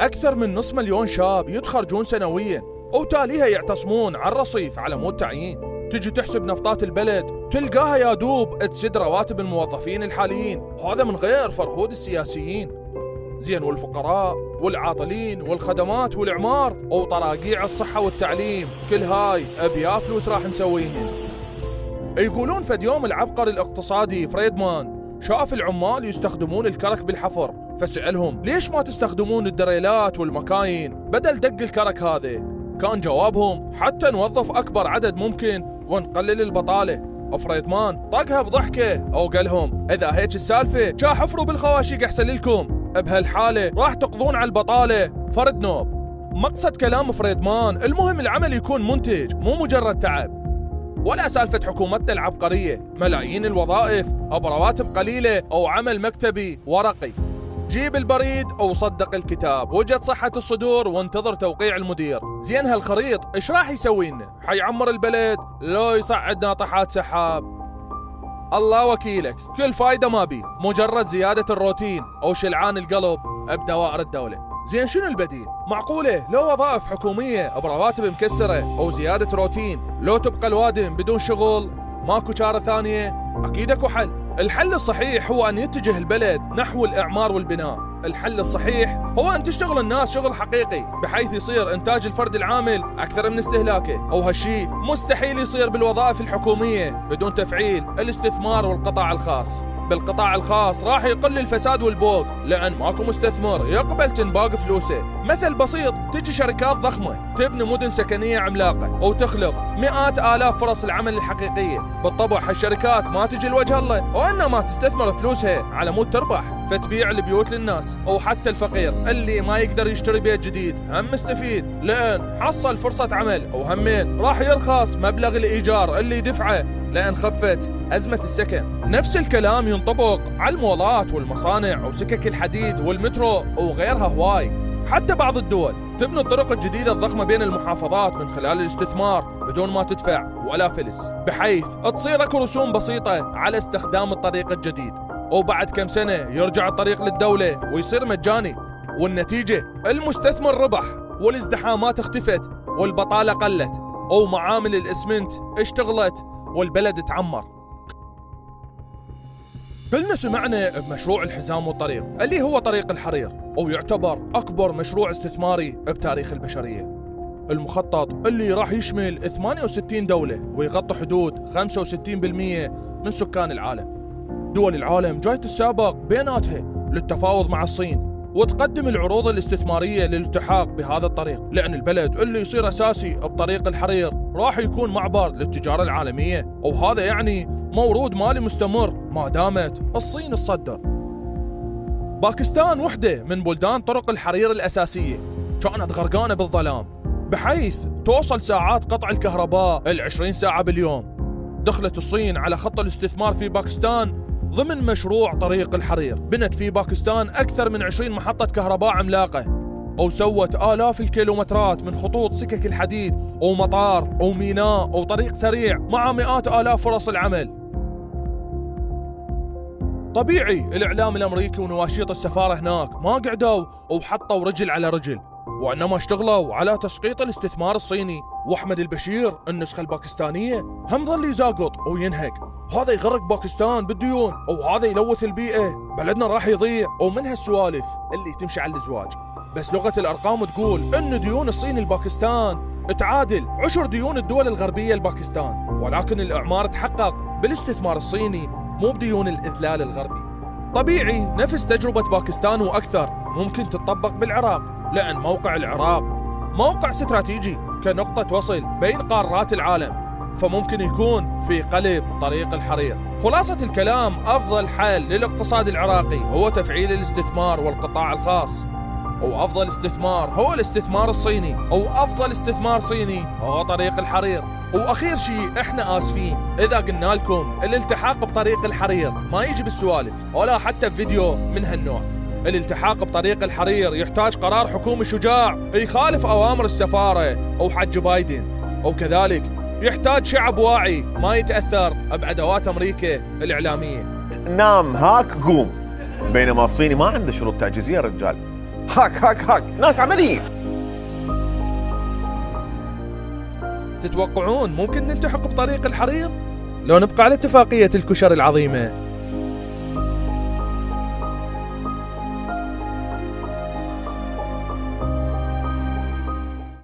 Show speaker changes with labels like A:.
A: أكثر من نصف مليون شاب يتخرجون سنويا وتاليها يعتصمون على الرصيف على مود تعيين. تجي تحسب نفطات البلد تلقاها يا دوب تسد رواتب الموظفين الحاليين، هذا من غير فرهود السياسيين. زين والفقراء والعاطلين والخدمات والإعمار وطراقيع الصحة والتعليم، كل هاي أبيا فلوس راح نسويهن. يقولون فد يوم العبقري الاقتصادي فريدمان شاف العمال يستخدمون الكرك بالحفر، فسألهم ليش ما تستخدمون الدريلات والمكاين بدل دق الكرك هذا؟ كان جوابهم حتى نوظف أكبر عدد ممكن ونقلل البطالة. فريدمان طقها بضحكة وقالهم إذا هيك السالفة جا حفروا بالخواشيق أحسن لكم، بهالحالة راح تقضون على البطالة فرد نوب. مقصد كلام فريدمان المهم العمل يكون منتج مو مجرد تعب. ولا سالفة حكومتنا العبقرية ملايين الوظائف برواتب قليلة أو عمل مكتبي ورقي. جيب البريد أو صدق الكتاب، وجد صحة الصدور وانتظر توقيع المدير. زين هالخريط إيش راح يسوي لنا؟ حيعمر البلد لو يصعد ناطحات سحاب؟ الله وكيلك، كل فايدة ما بيه، مجرد زيادة الروتين أو شلعان القلب بدوائر الدولة. زين شنو البديل؟ معقولة لو وظائف حكومية برواتب مكسرة أو زيادة روتين لو تبقى الوادم بدون شغل ماكو شارة ثانية؟ أكيد اكو حل. الحل الصحيح هو أن يتجه البلد نحو الإعمار والبناء. الحل الصحيح هو أن تشتغل الناس شغل حقيقي بحيث يصير إنتاج الفرد العامل أكثر من استهلاكه، وهالشي مستحيل يصير بالوظائف الحكومية بدون تفعيل الاستثمار والقطاع الخاص. بالقطاع الخاص راح يقل الفساد والبوق لأن ماكو مستثمر يقبل تنباق فلوسه. مثل بسيط، تجي شركات ضخمة تبني مدن سكنية عملاقة وتخلق مئات آلاف فرص العمل الحقيقية. بالطبع هالشركات ما تجي لوجه الله وإنما تستثمر فلوسها على مود تربح، فتبيع البيوت للناس. وحتى الفقير اللي ما يقدر يشتري بيت جديد هم مستفيد لأن حصل فرصة عمل، وهمين راح يرخص مبلغ الإيجار اللي يدفعه لأن خفت أزمة السكن. نفس الكلام ينطبق على المولات والمصانع وسكك الحديد والمترو وغيرها هواي. حتى بعض الدول تبني الطرق الجديدة الضخمة بين المحافظات من خلال الاستثمار بدون ما تدفع ولا فلس، بحيث تصير اكو رسوم بسيطة على استخدام الطريق الجديد، وبعد كم سنة يرجع الطريق للدولة ويصير مجاني. والنتيجة المستثمر ربح والازدحامات اختفت والبطالة قلت ومعامل الاسمنت اشتغلت والبلد تعمر. كلنا سمعنا بمشروع الحزام والطريق اللي هو طريق الحرير، ويعتبر أكبر مشروع استثماري بتاريخ البشرية. المخطط اللي راح يشمل 68 دولة ويغطي حدود 65% من سكان العالم. دول العالم جاي تتسابق بيناتها للتفاوض مع الصين وتقدم العروض الاستثمارية للالتحاق بهذا الطريق، لأن البلد اللي يصير أساسي بطريق الحرير راح يكون معبر للتجارة العالمية، وهذا يعني مورود مالي مستمر ما دامت الصين تصدر. باكستان وحدة من بلدان طرق الحرير الأساسية كانت غرقانة بالظلام بحيث توصل ساعات قطع الكهرباء 20 ساعة باليوم. دخلت الصين على خط الاستثمار في باكستان ضمن مشروع طريق الحرير، بنت في باكستان أكثر من 20 محطة كهرباء عملاقة، وسوت آلاف الكيلومترات من خطوط سكك الحديد ومطار وميناء وطريق سريع مع مئات آلاف فرص العمل. طبيعي الإعلام الأمريكي ونواشيط السفارة هناك ما قعدوا وحطوا رجل على رجل، وإنما اشتغلوا على تسقيط الاستثمار الصيني. وأحمد البشير النسخة الباكستانية هم ظل يزاقط وينهق، هذا يغرق باكستان بالديون وهذا يلوث البيئة، بلدنا راح يضيع. ومن هالسوالف اللي تمشي على الزواج، بس لغة الأرقام تقول إن ديون الصين لباكستان تعادل 10 ديون الدول الغربية لباكستان، ولكن الإعمار تحقق بالاستثمار الصيني مو بديون الإذلال الغربي. طبيعي نفس تجربة باكستان وأكثر ممكن تطبق بالعراق، لأن موقع العراق موقع استراتيجي كنقطة وصل بين قارات العالم، فممكن يكون في قلب طريق الحرير. خلاصة الكلام، أفضل حل للاقتصاد العراقي هو تفعيل الاستثمار والقطاع الخاص، وأفضل استثمار هو الاستثمار الصيني، وأفضل استثمار صيني هو طريق الحرير. وأخير شيء، إحنا آسفين إذا قلنا لكم الالتحاق بطريق الحرير ما يجي بالسوالف ولا حتى بفيديو من هالنوع. الالتحاق بطريق الحرير يحتاج قرار حكومي شجاع يخالف أوامر السفارة أو حج بايدن، وكذلك يحتاج شعب واعي ما يتأثر بأدوات أمريكا الإعلامية.
B: نام هاك قوم، بينما الصيني ما عنده شروط تعجيزية رجال. هاك ناس عمليين.
A: تتوقعون ممكن نلتحق بطريق الحرير؟ لو نبقى على اتفاقية الكشر العظيمة